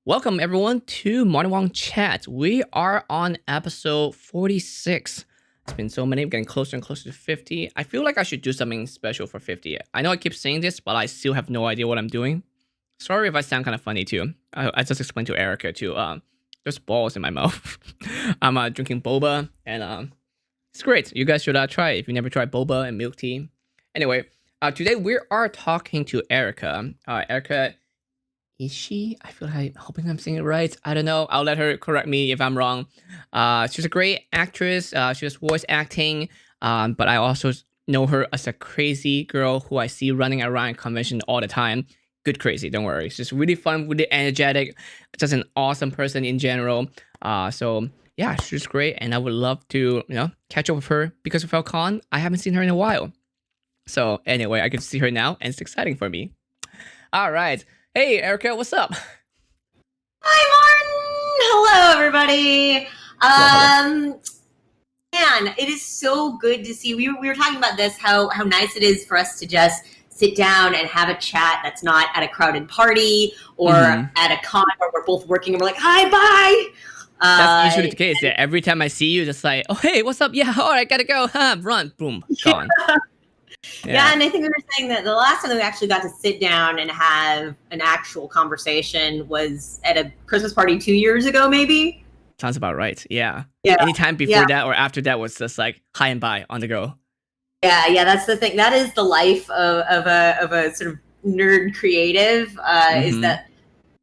Welcome everyone to Wong Chat. We are on episode 46. It's been so many, getting closer and closer to 50. I feel like I should do something special for 50. I know I keep saying this, but I still have no idea what I'm doing. Sorry if I sound kind of funny too. I just explained to Erika too. There's balls in my mouth. I'm drinking boba and it's great. You guys should try it if you never tried boba and milk tea. Anyway, today we are talking to Erika. Erika Ishii, I feel like I'm hoping I'm saying it right. I don't know. I'll let her correct me if I'm wrong. She's a great actress. She does voice acting. But I also know her as a crazy girl who I see running around convention all the time. Good crazy, don't worry. She's really fun, really energetic. Just an awesome person in general. So yeah, she's great, and I would love to catch up with her because of Falcon. I haven't seen her in a while. So anyway, I can see her now, and it's exciting for me. All right. Hey, Erika, what's up? Hi, Martin. Hello, everybody. Hello. Man, it is so good to see. We were talking about this, how nice it is for us to just sit down and have a chat that's not at a crowded party or at a con where we're both working and we're like, hi, bye. That's usually the case. Yeah, every time I see you, just like, oh, hey, what's up? Yeah, all right, gotta go. Run, boom, gone. Yeah, and I think we were saying that the last time that we actually got to sit down and have an actual conversation was at a Christmas party 2 years ago, maybe. Sounds about right. Yeah. Yeah. Anytime before that or after that was just like hi and bye on the go. Yeah, that's the thing. That is the life of a sort of nerd creative, is that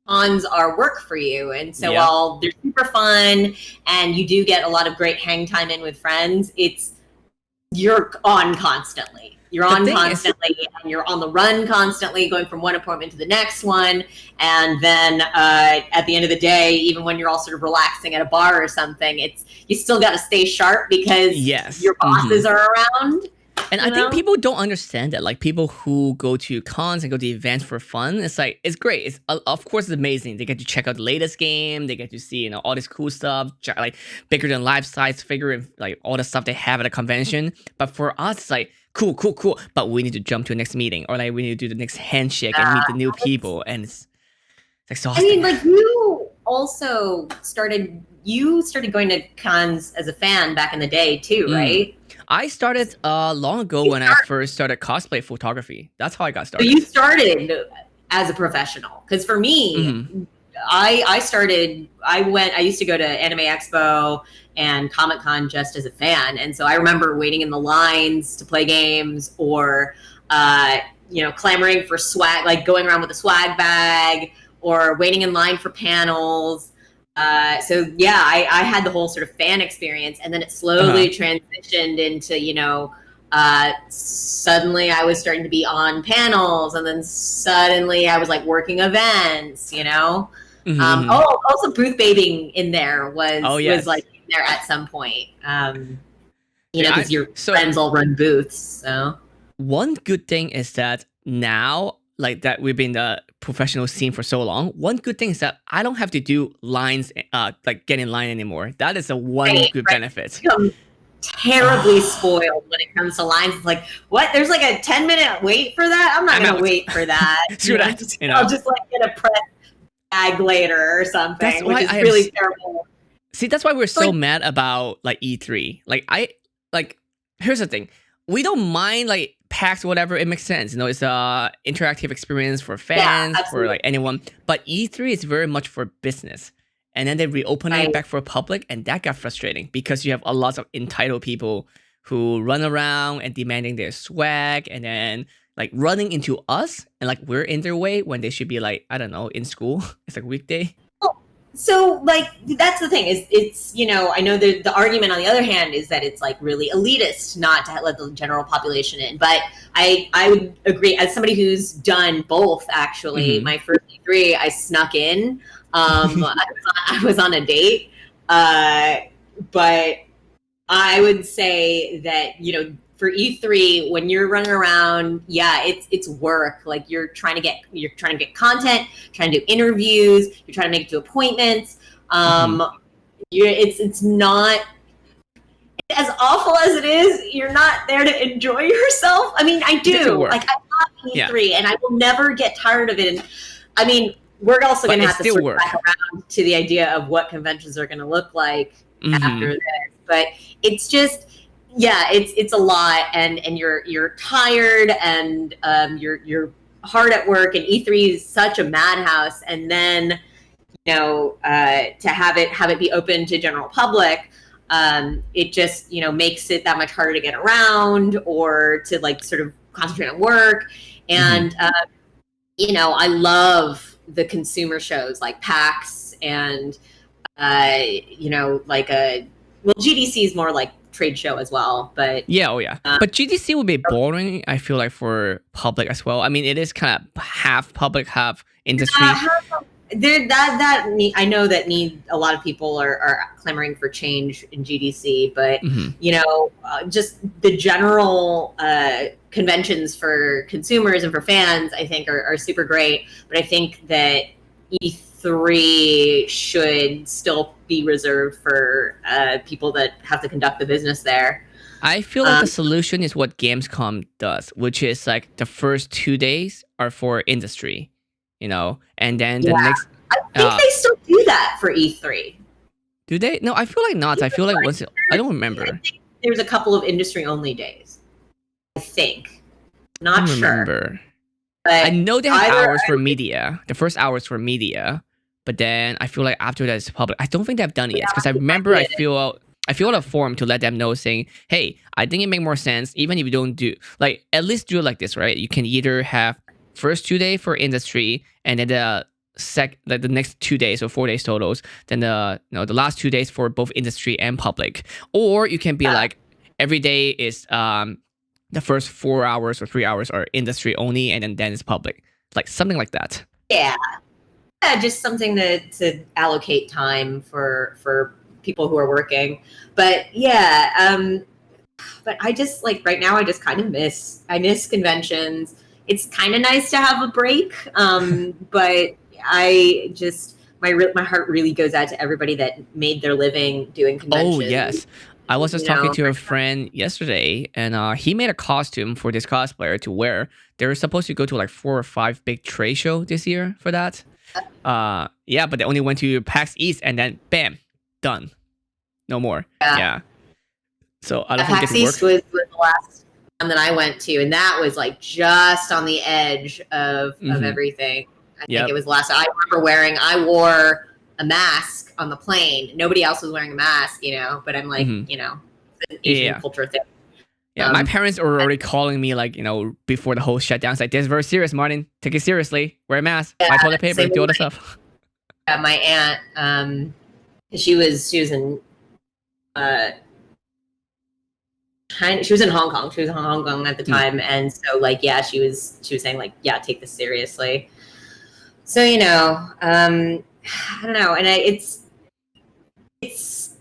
cons are work for you. And so while they're super fun and you do get a lot of great hang time in with friends, you're on constantly. You're on constantly, and you're on the run constantly, going from one appointment to the next one. And then at the end of the day, even when you're all sort of relaxing at a bar or something, you still got to stay sharp because your bosses are around. And I think people don't understand that. Like people who go to cons and go to events for fun, it's like, it's great. It's of course it's amazing. They get to check out the latest game. They get to see all this cool stuff, like bigger than life size figure, like all the stuff they have at a convention. But for us, it's like cool. But we need to jump to the next meeting, or like we need to do the next handshake and meet the new people, and it's exhausting. I mean, like you also started going to cons as a fan back in the day too, right? I started long ago when I first started cosplay photography. That's how I got started. So you started as a professional, because for me, I used to go to Anime Expo and Comic Con just as a fan, and so I remember waiting in the lines to play games, or clamoring for swag, like going around with a swag bag, or waiting in line for panels. So yeah, I had the whole sort of fan experience, and then it slowly transitioned into, suddenly I was starting to be on panels, and then suddenly I was like working events, also booth bathing in there was like in there at some point, because your friends all run booths. So one good thing is that now, like that we've been in the professional scene for so long, one good thing is that I don't have to do lines, like get in line anymore. That is good benefit. I'm terribly spoiled when it comes to lines. It's like, what? There's like a 10-minute wait for that? I'm not going to wait for that. I'll just like get a press bag later or something, which is really terrible. See, that's why we're so mad about like E3. Here's the thing. We don't mind like PAX, whatever, it makes sense. It's a interactive experience for fans, for like anyone. But E3 is very much for business. And then they reopen it back for public, and that got frustrating because you have a lot of entitled people who run around and demanding their swag, and then like running into us, and like we're in their way when they should be like, I don't know, in school. It's like weekday. So, like, that's the thing, is it's, I know the argument on the other hand is that it's, like, really elitist not to let the general population in. But I would agree, as somebody who's done both, actually, my first E3, I snuck in. I was on a date. But I would say that, for E3, when you're running around, it's work. Like you're trying to get content, trying to do interviews, you're trying to make it to appointments. It's not as awful as it is. You're not there to enjoy yourself. I mean, I do. Like I love E3, and I will never get tired of it. And I mean, we're also But going to it have to still circle work. back around to the idea of what conventions are going to look like after this. But it's just, yeah, it's a lot, and you're tired, and you're hard at work, and E3 is such a madhouse, and then to have it be open to general public, it just makes it that much harder to get around or to like sort of concentrate on work. And I love the consumer shows like PAX and GDC is more like trade show as well, but but GDC would be boring, I feel like, for public as well. I mean, it is kind of half public, half industry. I know that a lot of people are clamoring for change in GDC, but just the general conventions for consumers and for fans, I think are super great. But I think that E3 should still be reserved for people that have to conduct the business there. I feel like the solution is what Gamescom does, which is like the first 2 days are for industry, and then the next. I think they still do that for E3. Do they? No, I feel like not. I feel like I don't remember. I think there's a couple of industry-only days. I think. Not sure. I know they have hours for media. The first hours for media, but then I feel like after that it's public. I don't think they've done it yet because I remember I feel a form to let them know saying, hey, I think it makes more sense even if you don't do like at least do it like this, right? You can either have first 2 days for industry and then the next 2 days or 4 days totals, then the last 2 days for both industry and public, or you can be like every day is the first 4 hours or 3 hours are industry only, and then it's public, like something like that. Yeah, just something to allocate time for people who are working. But but I just like right now I just kind of miss conventions. It's kind of nice to have a break, but I just my heart really goes out to everybody that made their living doing conventions. Oh yes, I was just talking to a friend yesterday, and he made a costume for this cosplayer to wear. They were supposed to go to like 4 or 5 big trade show this year for that. But they only went to PAX East, and then bam, done, no more. Yeah. So I don't think PAX it East was the last one that I went to, and that was like just on the edge of everything. I think it was the last. I remember I wore a mask on the plane. Nobody else was wearing a mask, but I'm like, it's an Asian culture thing. Yeah, my parents were already calling me like, before the whole shutdown. It's like, this is very serious, Martin. Take it seriously. Wear a mask. Buy toilet paper. Do all the stuff. Yeah, my aunt, she was in she was in Hong Kong. She was in Hong Kong at the time, and so like she was saying like take this seriously. So I don't know, and it's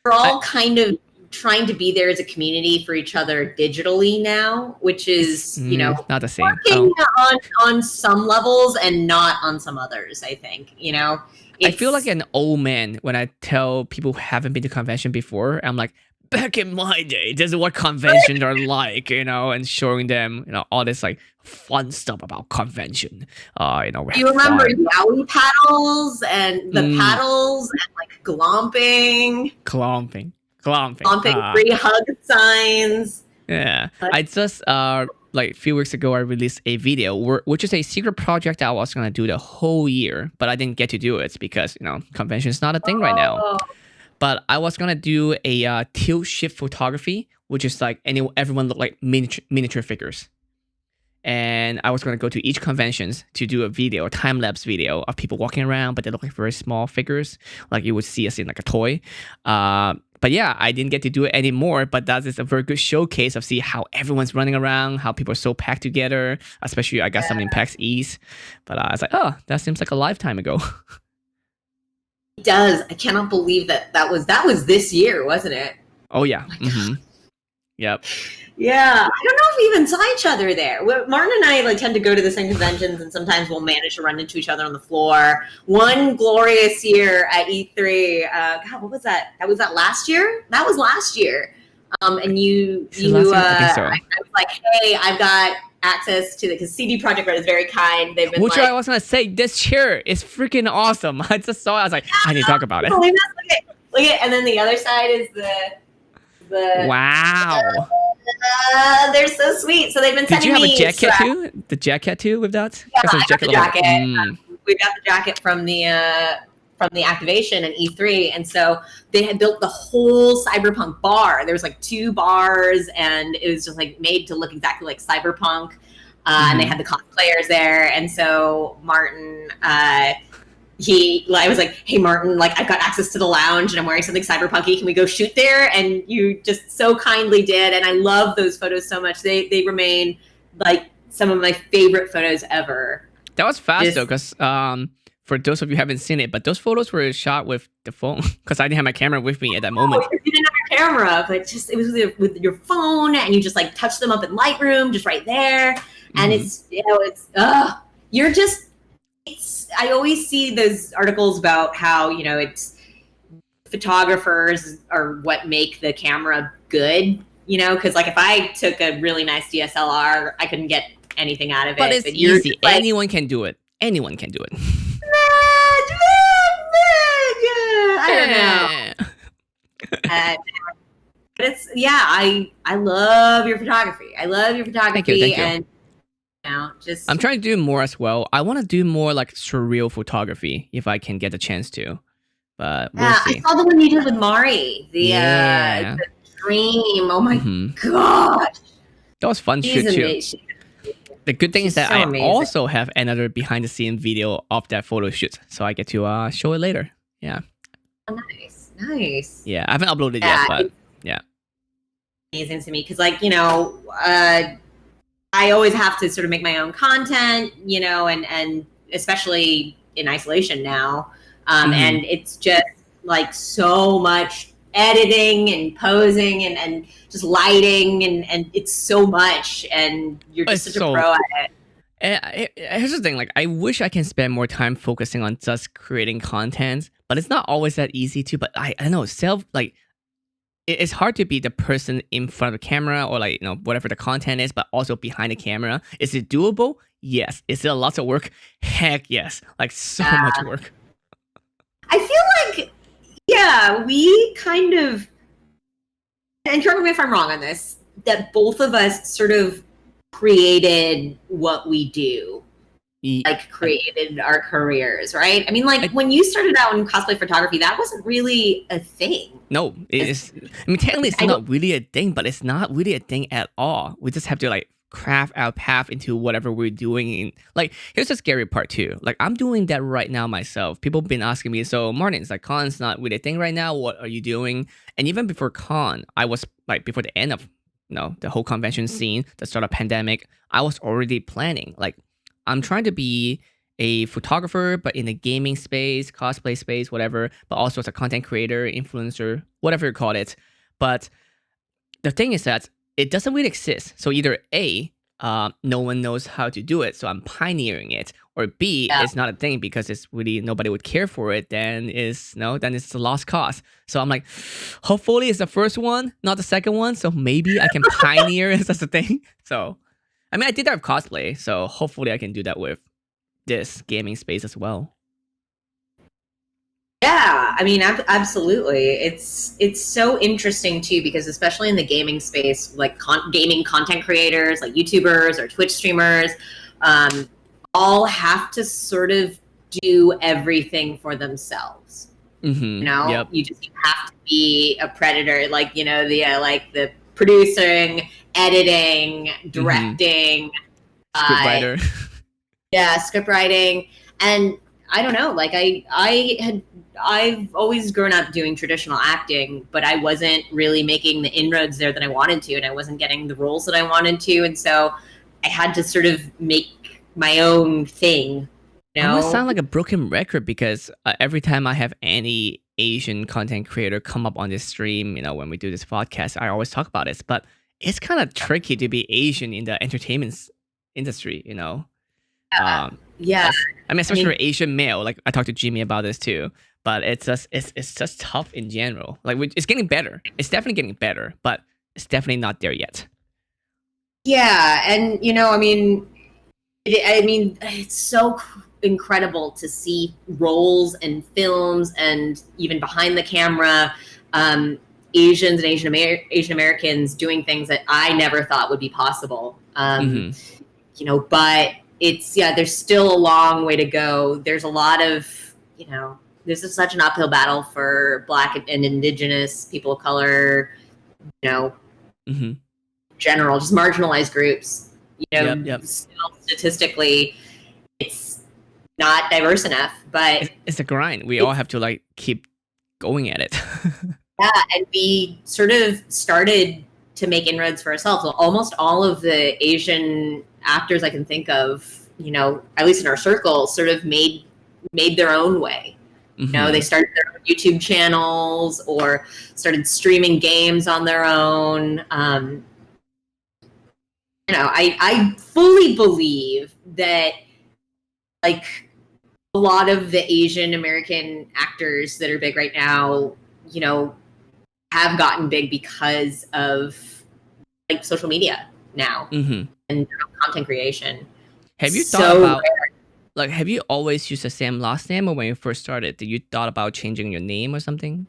we're all kind of trying to be there as a community for each other digitally now, which is not the same. Working on some levels and not on some others. I think I feel like an old man when I tell people who haven't been to convention before. I'm like, back in my day, this is what conventions are like, and showing them, all this like fun stuff about convention. You remember Yowie paddles and the paddles and like glomping, free hug signs. Yeah, I just like a few weeks ago, I released a video which is a secret project I was gonna do the whole year, but I didn't get to do it because convention is not a thing right now. But I was gonna do a tilt shift photography, which is like everyone look like miniature figures. And I was gonna go to each conventions to do a time lapse video of people walking around, but they look like very small figures, like you would see us in like a toy. But yeah, I didn't get to do it anymore. But that is a very good showcase of see how everyone's running around, how people are so packed together. Especially I got some in PAX East. But I was like, oh, that seems like a lifetime ago. It does. I cannot believe that was this year, wasn't it? Oh yeah. Yep. Yeah, I don't know if we even saw each other there. Martin and I tend to go to the same conventions, and sometimes we'll manage to run into each other on the floor. One glorious year at E3. God, what was that? Was that last year? That was last year. And you, I think so. I was like, hey, I've got access to because CD Projekt Red is very kind. They've been Which like, I was gonna say, this chair is freaking awesome. I just saw it. I was like, I need to talk about it. Look at, and then the other side is the Wow. they're so sweet. So they've been Did sending you have me a jacket straps. too? The jacket too with that? Yeah, Because I got the jacket. Mm. We got the jacket from the activation and E3, and so they had built the whole cyberpunk bar. There was like 2 bars, and it was just like made to look exactly like cyberpunk. And they had the cosplayers there, and so Martin, I was like, "Hey, Martin, like I've got access to the lounge, and I'm wearing something cyberpunky. Can we go shoot there?" And you just so kindly did, and I love those photos so much. They remain like some of my favorite photos ever. That was fast though, because for those of you who haven't seen it, but those photos were shot with the phone because I didn't have my camera with me at that moment. You didn't have your camera, but it was with your phone, and you just like touch them up in Lightroom, just right there. And it's you're just. I always see those articles about how it's photographers are what make the camera good. Because like if I took a really nice DSLR, I couldn't get anything out of it. But it's easy. Like, anyone can do it. Anyone can do it. I don't know. But it's I love your photography. I love your photography. Thank you. And I'm trying to do more as well. I want to do more like surreal photography if I can get the chance to. But we'll see. I saw the one you did with Mari. The dream. Oh my gosh. That was fun shoot too. The good thing is that I also have another behind the scene video of that photo shoot, so I get to show it later. Yeah. Oh, nice. Yeah, I haven't uploaded it yet, but yeah. Amazing to me because, like, I always have to sort of make my own content, and especially in isolation now, and it's just like so much editing and posing and just lighting and it's so much, and you're just such a pro at it. Here's the thing, like I wish I can spend more time focusing on just creating content, but it's not always that easy to. But I know it's hard to be the person in front of the camera or like whatever the content is, but also behind the camera. Is it doable? Yes. Is it a lot of work? Heck yes. Like so much work. I feel like we kind of, and correct me if I'm wrong on this, that both of us sort of created what we do. Like created our careers, right? I mean, like when you started out in cosplay photography, that wasn't really a thing. No, it is. I mean, technically, it's not really a thing, but it's not really a thing at all. We just have to like craft our path into whatever we're doing. Like, here's the scary part too. Like, I'm doing that right now myself. People have been asking me, so Martin, it's like con's not really a thing right now. What are you doing? And even before con, I was like before the end of the whole convention scene, the start of pandemic, I was already planning like. I'm trying to be a photographer, but in the gaming space, cosplay space, whatever, but also as a content creator, influencer, whatever you call it. But the thing is that it doesn't really exist. So either A, no one knows how to do it, so I'm pioneering it, or B, it's not a thing because it's really nobody would care for it, then it's a lost cause. So I'm like, hopefully it's the first one, not the second one, so maybe I can pioneer as a thing. So I mean, I did that with cosplay, so hopefully I can do that with this gaming space as well. Yeah, I mean, absolutely. It's so interesting too, because especially in the gaming space, like gaming content creators, like YouTubers or Twitch streamers, all have to sort of do everything for themselves. You just have to be a predator, like the producing, editing, directing, script writer. Script writing. And I don't know, like I've always grown up doing traditional acting, but I wasn't really making the inroads there that I wanted to, and I wasn't getting the roles that I wanted to, and so I had to sort of make my own thing. I almost sound like a broken record because every time I have any Asian content creator come up on this stream, when we do this podcast, I always talk about this, but it's kind of tricky to be Asian in the entertainment industry, I mean, especially for Asian male. Like I talked to Jimmy about this too, but it's just tough in general. Like it's getting better. It's definitely getting better, but it's definitely not there yet. Yeah, and it's so incredible to see roles and films and even behind the camera, um, Asians and Asian Americans doing things that I never thought would be possible. Mm-hmm. But there's still a long way to go. There's a lot of, this is such an uphill battle for Black and Indigenous people of color, Mm-hmm. general, just marginalized groups. Yep. Still statistically, it's not diverse enough. But It's a grind. We all have to like keep going at it. yeah, and we sort of started to make inroads for ourselves. So almost all of the Asian actors I can think of, at least in our circle, sort of made their own way. Mm-hmm. They started their own YouTube channels or started streaming games on their own. I fully believe that, like, a lot of the Asian American actors that are big right now, have gotten big because of like social media now and content creation. Have you thought about have you always used the same last name, or when you first started, did you thought about changing your name or something?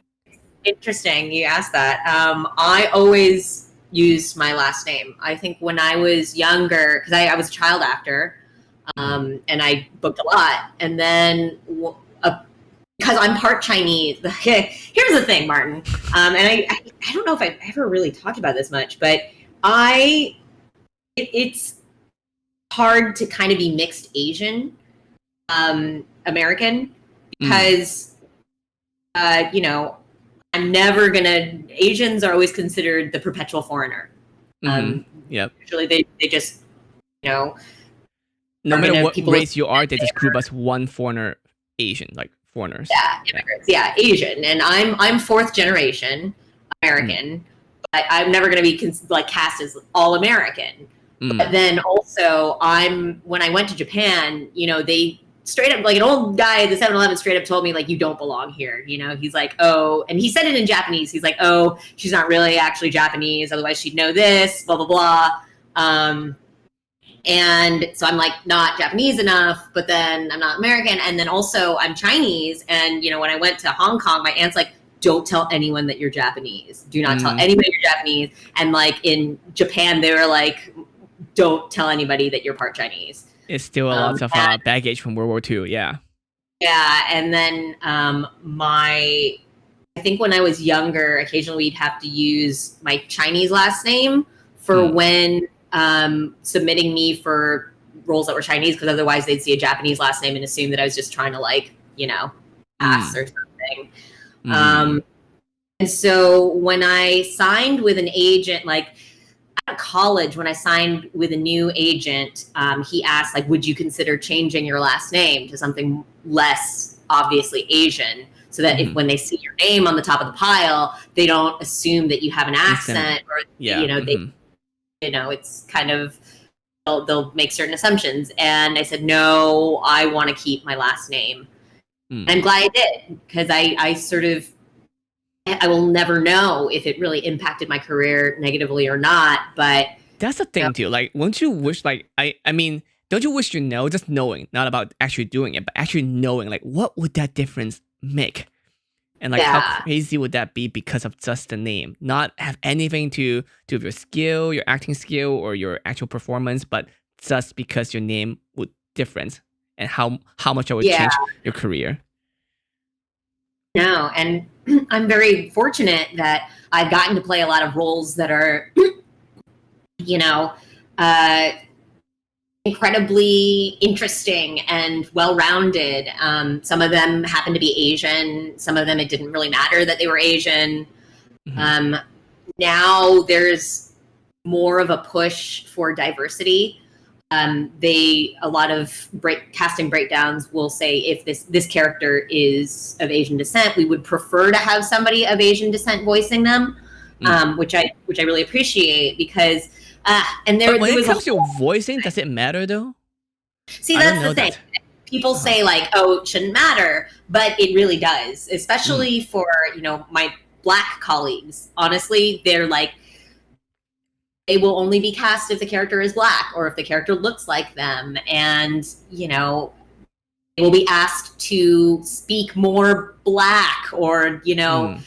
Interesting you asked that. I always used my last name. I think when I was younger, because I was a child actor, and I booked a lot, and then because I'm part Chinese. Here's the thing, Martin, and I don't know if I've ever really talked about this much, but it's hard to kind of be mixed Asian American because I'm never gonna. Asians are always considered the perpetual foreigner. Usually they just no matter what race you are, they just group us one foreigner Asian, like foreigners. Yeah, immigrants. Yeah, Asian, and I'm fourth generation American, but I'm never going to be cast as all American. But then also, when I went to Japan, they straight up, like, an old guy at the 7-Eleven straight up told me, like, you don't belong here. He's like, oh, and he said it in Japanese. He's like, oh, she's not really actually Japanese, otherwise she'd know this, blah blah blah. And so I'm like not Japanese enough, but then I'm not American. And then also I'm Chinese. And, when I went to Hong Kong, my aunt's like, don't tell anyone that you're Japanese. Do not tell anybody you're Japanese. And like in Japan, they were like, don't tell anybody that you're part Chinese. It's still a lot of baggage from World War II. Yeah. Yeah. And then I think when I was younger, occasionally we'd have to use my Chinese last name for when submitting me for roles that were Chinese, because otherwise they'd see a Japanese last name and assume that I was just trying to pass or something. And so when I signed with an agent, like out of college, when I signed with a new agent, he asked, like, would you consider changing your last name to something less obviously Asian, so that if when they see your name on the top of the pile, they don't assume that you have an accent or it's kind of, they'll make certain assumptions. And I said, no, I want to keep my last name. And I'm glad I did, because I will never know if it really impacted my career negatively or not. But that's the thing too. Like, won't you wish, like, I mean, don't you wish just knowing, not about actually doing it, but actually knowing, like, what would that difference make? And like, how crazy would that be because of just the name? Not have anything to do with your skill, your acting skill, or your actual performance, but just because your name would different, and how much it would change your career. No, and I'm very fortunate that I've gotten to play a lot of roles that are, incredibly interesting and well-rounded. Some of them happen to be Asian. Some of them, it didn't really matter that they were Asian. Now there's more of a push for diversity. A lot of casting breakdowns will say, if this character is of Asian descent, we would prefer to have somebody of Asian descent voicing them, which I really appreciate, because and there. But when it comes to voicing, does it matter though? See, that's the thing. People say, like, oh, it shouldn't matter, but it really does, especially for my Black colleagues. Honestly, they're like, they will only be cast if the character is Black or if the character looks like them. And, you know, they will be asked to speak more Black or, you know,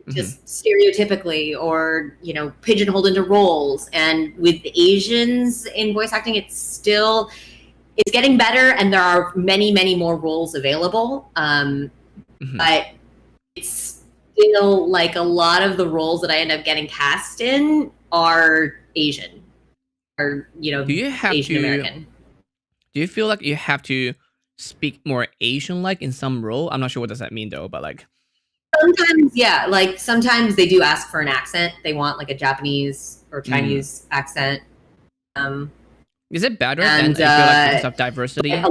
just stereotypically or, you know, pigeonholed into roles. And with Asians in voice acting, it's getting better, and there are many, many more roles available. But it's still like a lot of the roles that I end up getting cast in are Asian, or, you know, Asian American. Do you feel like you have to speak more Asian-like in some role? I'm not sure what does that mean though, but like sometimes, yeah, like sometimes they do ask for an accent. They want like a Japanese or Chinese accent. Is it better than you feel like because of diversity?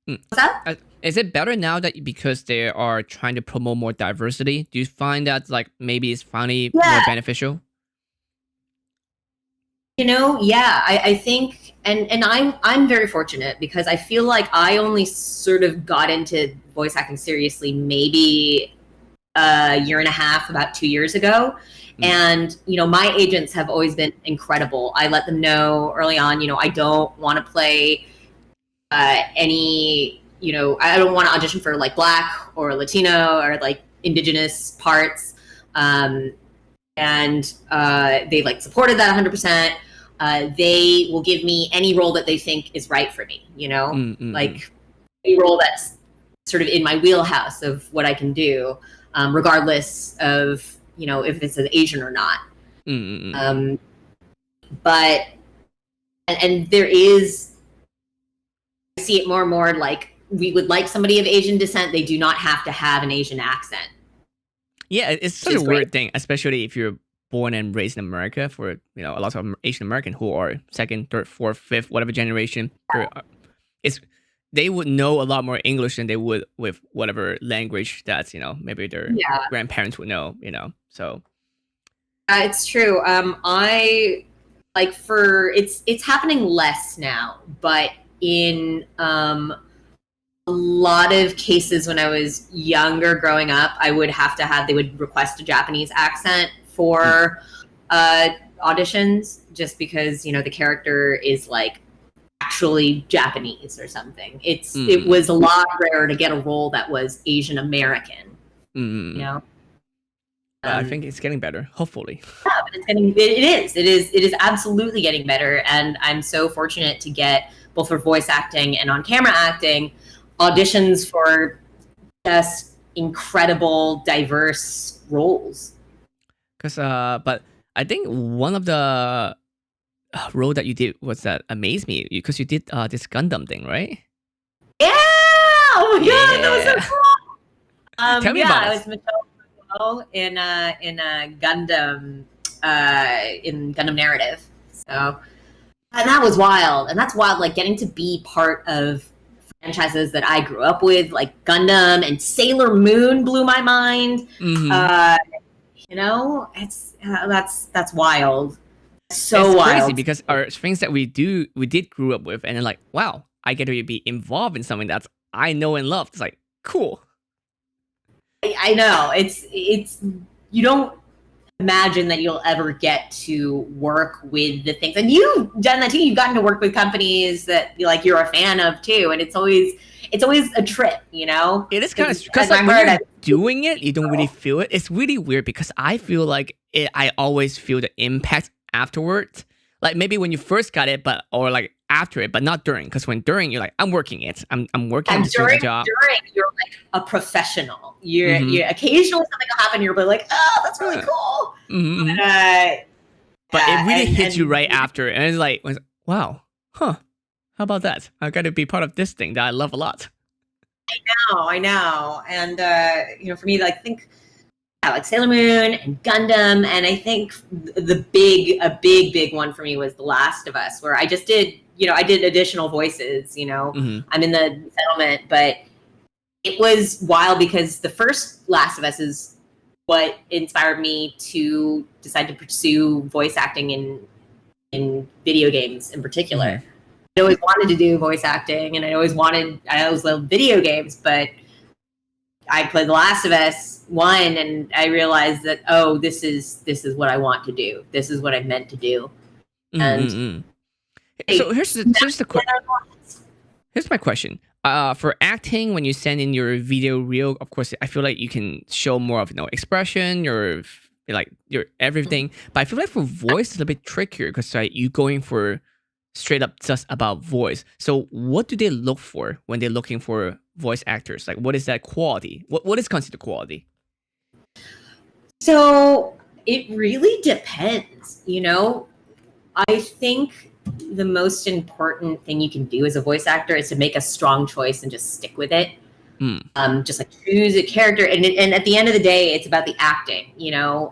What's that? Is it better now that because they are trying to promote more diversity? Do you find that like maybe it's finally more beneficial? You know, yeah, I think, and I'm very fortunate because I feel like I only sort of got into voice acting seriously maybe a year and a half, about 2 years ago. And, you know, my agents have always been incredible. I let them know early on, you know, I don't want to play any, you know, I don't want to audition for like Black or Latino or like Indigenous parts. And they like supported that 100%. They will give me any role that they think is right for me, you know, like a role that's sort of in my wheelhouse of what I can do, regardless of, you know, if it's an Asian or not. But, and there is, I see it more and more like we would like somebody of Asian descent. They do not have to have an Asian accent. Yeah, it's such a weird thing, especially if you're born and raised in America. For, you know, a lot of Asian American who are second, third, fourth, fifth, whatever generation, they would know a lot more English than they would with whatever language that's, you know, maybe their grandparents would know, you know. So it's true. I like it's happening less now, but in a lot of cases when I was younger growing up, I would they would request a Japanese accent for auditions, just because, you know, the character is like actually Japanese or something. It was a lot rarer to get a role that was Asian American, you know. I think it's getting better, hopefully. Yeah, but it is absolutely getting better, and I'm so fortunate to get, both for voice acting and on camera acting, auditions for just incredible, diverse roles. But I think one of the role that you did was that amazed me, because you did this Gundam thing, right? Yeah! Oh my god, that was so cool! Tell me about it. I was in Gundam, in Gundam Narrative. So, and that was wild. And that's wild, like getting to be part of franchises that I grew up with, like Gundam and Sailor Moon blew my mind. You know, that's wild. So it's wild. Crazy because our things that we did grew up with, and then like, wow, I get to be involved in something that I know and love. It's like, cool. I know, it's you don't imagine that you'll ever get to work with the things, and you've done that too. You've gotten to work with companies that like you're a fan of too, and it's always a trip, you know. It is kind of because like when you're doing it, you don't really feel it. It's really weird because I feel like I always feel the impact afterwards. Like maybe when you first got it, or like after it, but not during. Because when during, you're like, I'm working it. I'm working. And during, you're like a professional. You're occasionally something will happen. You're like, oh, that's really cool. But it really hits you right after, and it's like, wow, huh? How about that? I got to be part of this thing that I love a lot. I know, and you know, for me, like like Sailor Moon and Gundam, and I think a big one for me was The Last of Us, where I just did, you know, I did additional voices, you know. I'm in the settlement, but it was wild because the first Last of Us is what inspired me to decide to pursue voice acting in video games in particular. I always wanted to do voice acting, and I always loved video games, but I played The Last of Us 1, and I realized that, oh, this is what I want to do. This is what I'm meant to do. And so here's my question. For acting, when you send in your video reel, of course, I feel like you can show more of expression, your everything. But I feel like for voice, it's a bit trickier because you going for straight up just about voice. So what do they look for when they're looking for voice actors? Like, what is that quality? What is considered quality? So it really depends. I think the most important thing you can do as a voice actor is to make a strong choice and just stick with it. Just like choose a character, and at the end of the day, it's about the acting.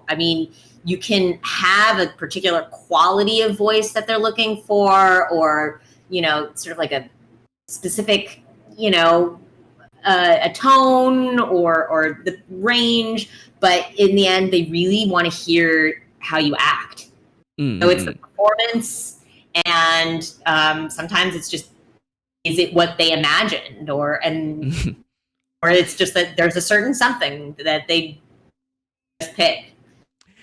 I mean, you can have a particular quality of voice that they're looking for, or sort of like a specific a tone or the range, but in the end, they really want to hear how you act. So it's the performance, and sometimes it's just, is it what they imagined, or it's just that there's a certain something that they just pick.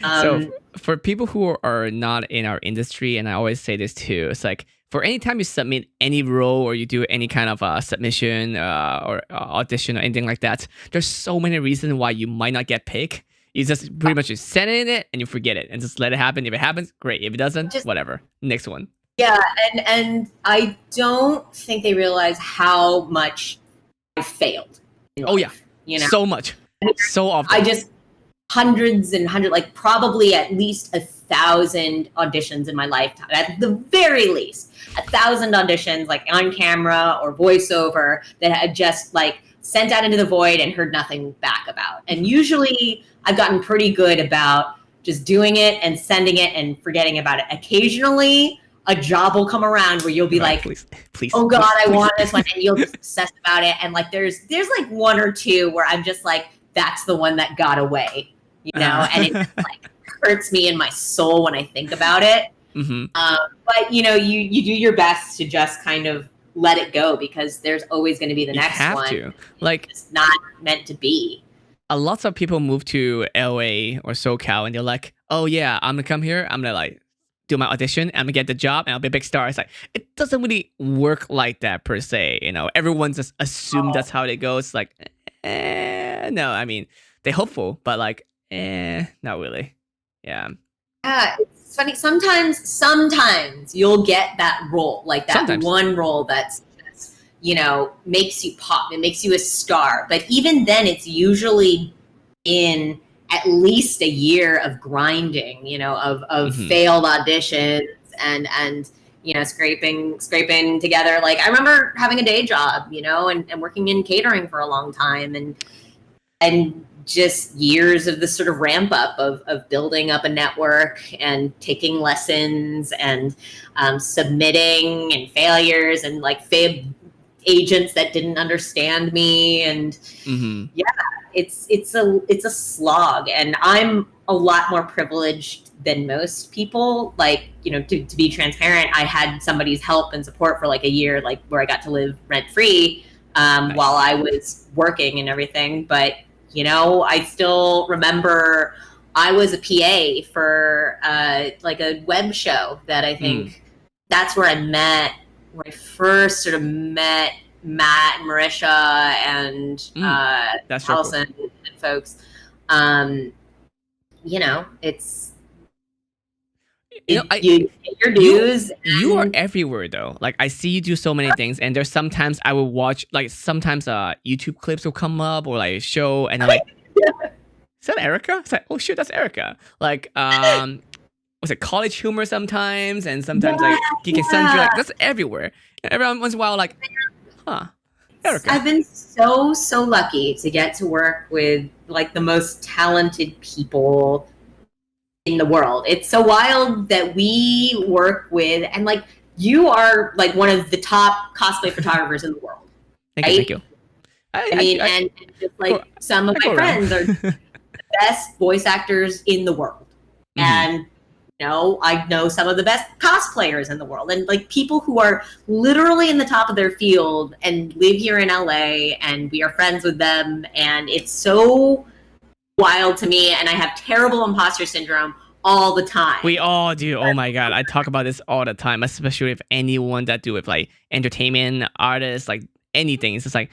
So for people who are not in our industry, and I always say this too, it's like for any time you submit any role or you do any kind of submission or audition or anything like that, there's so many reasons why you might not get picked. You just pretty much just send in it and you forget it and just let it happen. If it happens, great. If it doesn't, whatever. Next one. Yeah, and I don't think they realize how much I failed. Oh yeah, so much, so often. I just hundreds and hundreds, like probably at least 1,000 auditions in my lifetime. At the very least, 1,000 auditions, like on camera or voiceover, that had just like sent out into the void and heard nothing back about. And usually I've gotten pretty good about just doing it and sending it and forgetting about it. Occasionally a job will come around where you'll be like, please, oh God, please. I want this one. And you'll just obsess about it. And like, there's like one or two where I'm just like, that's the one that got away, and it just, like hurts me in my soul when I think about it. But you do your best to just kind of let it go, because there's always going to be the next one. To. Like, it's not meant to be. A lot of people move to LA or SoCal and they're like, oh yeah, I'm gonna come here, I'm gonna like do my audition, I'm gonna get the job and I'll be a big star. It's like, it doesn't really work like that per se. Everyone just assumes that's how it goes. Like, no, I mean, they're hopeful, but like, not really. Yeah, it's funny. Sometimes you'll get that role, like that one role that's just, makes you pop. It makes you a star. But even then, it's usually in at least a year of grinding, of failed auditions and scraping together. Like, I remember having a day job, and working in catering for a long time, and just years of this sort of ramp up of building up a network and taking lessons and submitting, and failures, and like agents that didn't understand me. And it's a slog. And I'm a lot more privileged than most people. Like, to be transparent, I had somebody's help and support for like a year, like where I got to live rent free while I was working and everything. But I still remember I was a PA for like a web show that I think that's where I first sort of met Matt and Marisha and Allison and folks. It's you pay your dues. You are everywhere though. Like, I see you do so many things, and there's sometimes I will watch, like sometimes YouTube clips will come up or like show, and I'm like, is that Erika? It's like, oh shoot, that's Erika. Like, was it College Humor sometimes, and sometimes like Geek and Sundry, like that's everywhere. And every once in a while, like, Erika. I've been so lucky to get to work with like the most talented people in the world. It's so wild that we work with, and like, you are like one of the top cosplay photographers in the world. Thank you. I mean, and just like some of my friends are the best voice actors in the world. And I know some of the best cosplayers in the world, and like people who are literally in the top of their field and live here in LA, and we are friends with them, and it's so wild to me, and I have terrible imposter syndrome all the time. We all do. Oh my god, I talk about this all the time, especially with anyone that do with like entertainment, artists, like anything. It's just like,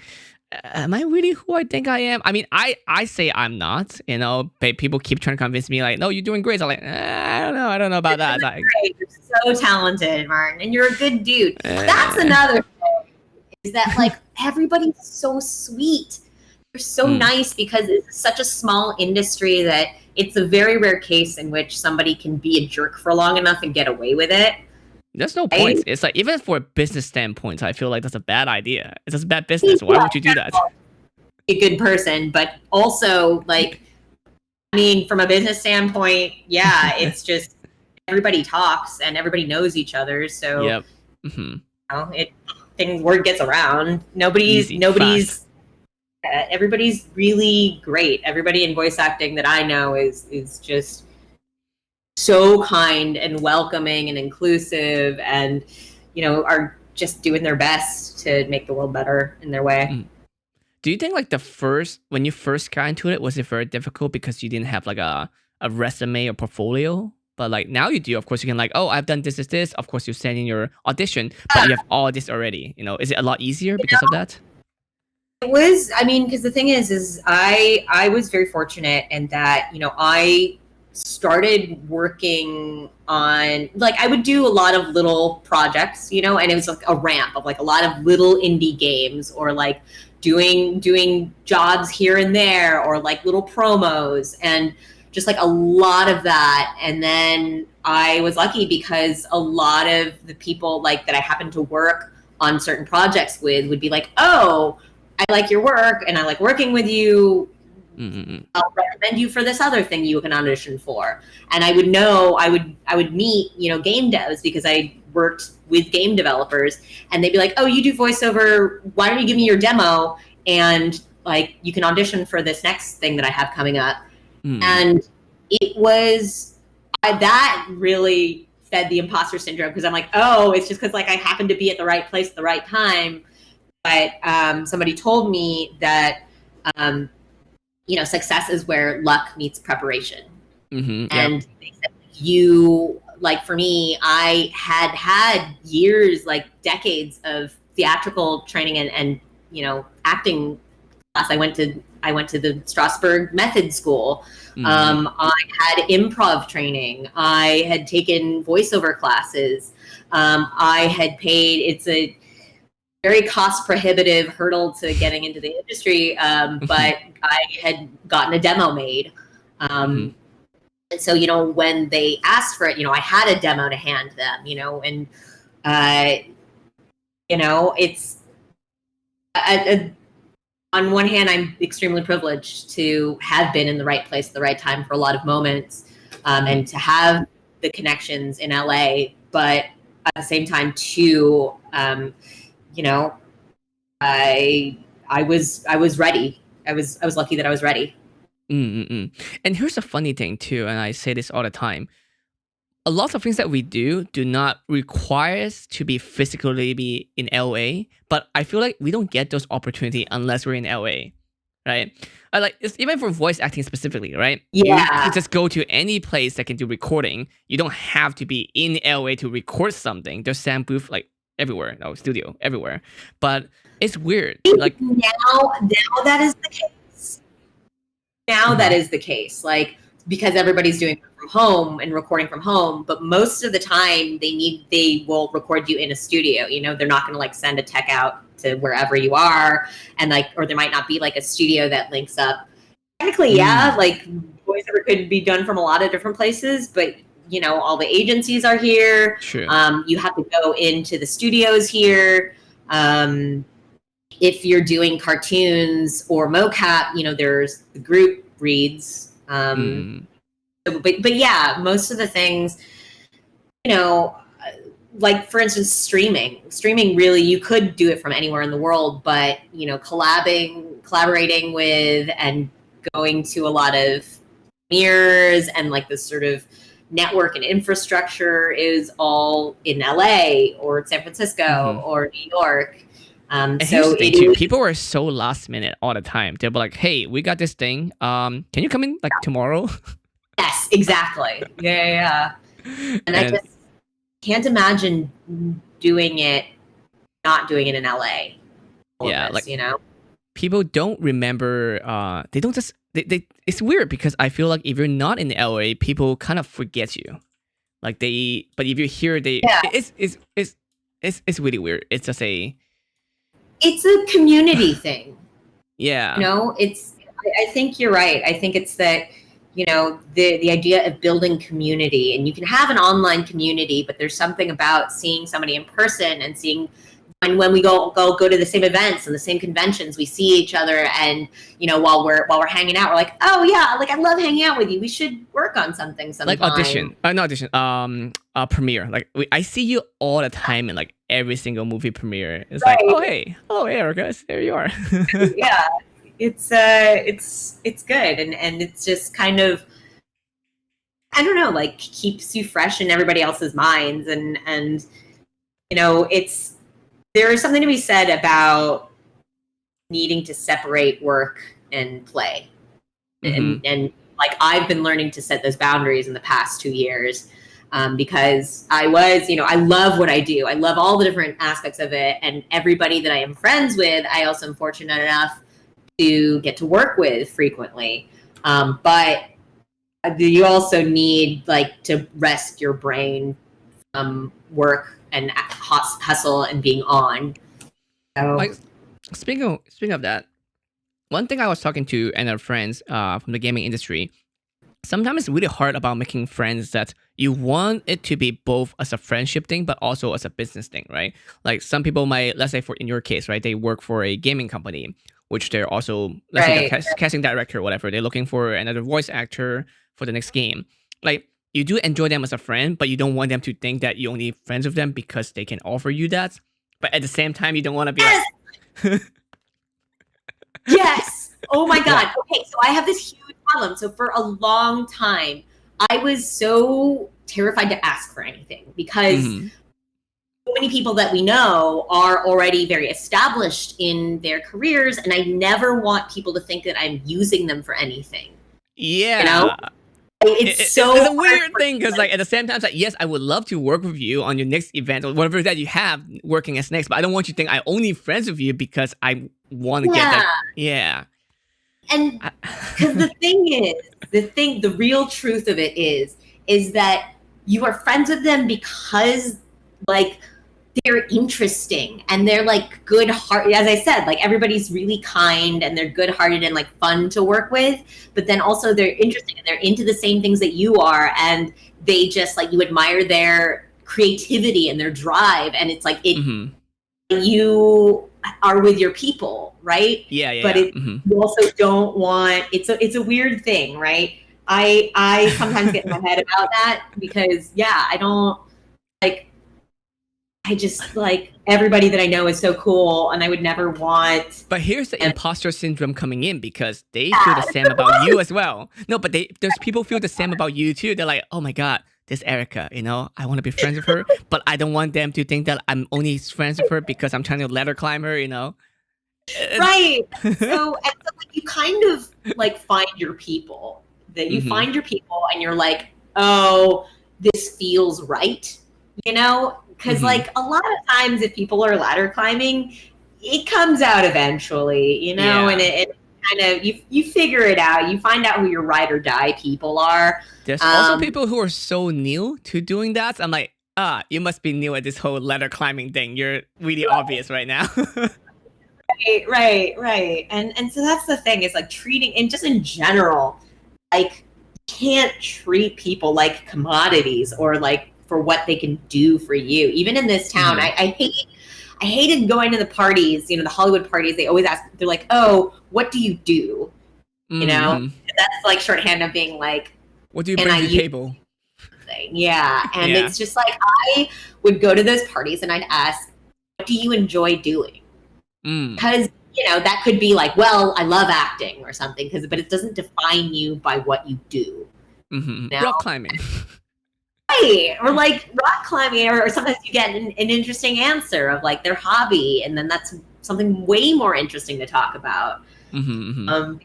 am I really who I think I am? I mean, I say I'm not. But people keep trying to convince me like, no, you're doing great. So I'm like, I don't know about that. Like, you're so talented, Martin, and you're a good dude. That's another thing, is that like everybody's so sweet. They're so nice, because it's such a small industry that it's a very rare case in which somebody can be a jerk for long enough and get away with it. There's no point. It's like, even for a business standpoint, I feel like that's a bad idea. It's just bad business. Why would you do that? A good person, but also like, I mean, from a business standpoint, yeah, it's just everybody talks and everybody knows each other. So yep. Word gets around. Nobody's everybody's really great. Everybody in voice acting that I know is just so kind and welcoming and inclusive, and are just doing their best to make the world better in their way. Do you think like when you first got into it, was it very difficult because you didn't have like a resume or portfolio? But like now you do, of course you can like, oh, I've done this. Of course you send in your audition, but you have all this already. Is it a lot easier because of that? It was, I mean, because the thing is I was very fortunate in that, I started working on, like, I would do a lot of little projects, and it was like a ramp of like a lot of little indie games, or like doing jobs here and there, or like little promos, and just like a lot of that. And then I was lucky because a lot of the people like that I happened to work on certain projects with would be like, oh, I like your work and I like working with you. I'll recommend you for this other thing you can audition for. And I would meet, game devs, because I worked with game developers, and they'd be like, oh, you do voiceover. Why don't you give me your demo? And like, you can audition for this next thing that I have coming up. And it was, that really fed the imposter syndrome, because I'm like, oh, it's just because like I happened to be at the right place at the right time. But somebody told me that, success is where luck meets preparation. And they said, like for me, I had years, like decades of theatrical training and acting class. I went to the Strasberg Method School. I had improv training. I had taken voiceover classes. I had paid, it's a very cost prohibitive hurdle to getting into the industry, but I had gotten a demo made. And so, when they asked for it, I had a demo to hand them, and, it's, on one hand, I'm extremely privileged to have been in the right place at the right time for a lot of moments, and to have the connections in LA, but at the same time too, I was ready. I was lucky that I was ready. And here's a funny thing too, and I say this all the time. A lot of things that we do not require us to be physically in LA, but I feel like we don't get those opportunities unless we're in LA, right? Like, it's even for voice acting specifically, right? Yeah. You can just go to any place that can do recording. You don't have to be in LA to record something. There's sound booth like everywhere, studio everywhere. But it's weird. Like now that is the case. Now that is the case. Like, because everybody's doing it from home and recording from home, but most of the time they will record you in a studio. They're not going to like send a tech out to wherever you are, and like, or there might not be like a studio that links up. Technically, yeah, like voiceover could be done from a lot of different places, but all the agencies are here. True. You have to go into the studios here. If you're doing cartoons or mocap, there's the group reads. But yeah, most of the things, like for instance, streaming really, you could do it from anywhere in the world, but collaborating with and going to a lot of premieres and like this sort of network and infrastructure is all in LA or San Francisco or New York. And here's So the thing it too. is, People are so last minute all the time. They'll be like, "Hey, we got this thing. Can you come in like tomorrow?" yes, exactly. Yeah. And I And just can't imagine doing it, not doing it in LA. All yeah, of like this, you know? people don't remember. They don't just. They. It's weird because I feel like if you're not in LA, people kind of forget you. Like they. But if you're here, they. Yeah. It's really weird. It's just a. It's a community thing. Yeah. You know, I think you're right. I think it's that, you know, the idea of building community, and you can have an online community, but there's something about seeing somebody in person and seeing, and when we go to the same events and the same conventions, we see each other, and you know, while we're hanging out, we're like, oh yeah, like I love hanging out with you. We should work on something sometime. Like audition, not audition. Premiere. Like I see you all the time in like every single movie premiere. It's like, oh hey, hello Erika, there you are. Yeah, it's good, and it's just kind of, I don't know, like keeps you fresh in everybody else's minds, and you know, there is something to be said about needing to separate work and play. And like I've been learning to set those boundaries in the past 2 years, because I love what I do. I love all the different aspects of it, and everybody that I am friends with, I also am fortunate enough to get to work with frequently. But you also need like to rest your brain from work and hustle and being on. So, Like speaking of that, one thing I was talking to and our friends from the gaming industry, sometimes it's really hard about making friends that you want it to be both as a friendship thing, but also as a business thing, right? Like some people might, let's say in your case, right, they work for a gaming company, which they're also, let's say they're casting director or whatever. They're looking for another voice actor for the next game. Like you do enjoy them as a friend, but you don't want them to think that you're only friends with them because they can offer you that. But at the same time, you don't want to be like... Yes. Oh my God. Okay, so I have this huge problem. So for a long time, I was so terrified to ask for anything because so many people that we know are already very established in their careers, and I never want people to think that I'm using them for anything. Yeah. You know? It's a weird thing because like at the same time, it's like, yes, I would love to work with you on your next event or whatever that you have working as next, but I don't want you to think I only friends with you because I want to get that. Yeah. And because the real truth of it is that you are friends with them because like they're interesting and they're like good heart. As I said, like everybody's really kind and they're good hearted and like fun to work with, but then also they're interesting and they're into the same things that you are. And they just like, you admire their creativity and their drive. And it's like, you are with your people, right? Yeah. But you also don't want, it's a weird thing, right? I sometimes get in my head about that because I don't like, I just like everybody that I know is so cool and I would never want. But here's the imposter syndrome coming in because they feel the same about you as well. No, but there's people feel the same about you too. They're like, oh my God, this Erika, you know, I want to be friends with her, but I don't want them to think that I'm only friends with her because I'm trying to ladder climb her, you know? Right. So like, you kind of like find your people. That you find your people and you're like, oh, this feels right, you know? Because like a lot of times if people are ladder climbing, it comes out eventually, you know, and it kind of, you figure it out. You find out who your ride or die people are. There's also people who are so new to doing that. I'm like, you must be new at this whole ladder climbing thing. You're really obvious right now. Right. And so that's the thing is like treating, and just in general, like can't treat people like commodities or like for what they can do for you. Even in this town, I hated going to the parties, you know, the Hollywood parties. They always ask, they're like, oh, what do you do? You know, and that's like shorthand of being like, what do you bring to the table? Yeah. And it's just like, I would go to those parties and I'd ask, what do you enjoy doing? Because, you know, that could be like, well, I love acting or something, but it doesn't define you by what you do. Rock climbing. right. Or like rock climbing, or sometimes you get an interesting answer of like their hobby, and then that's something way more interesting to talk about. Because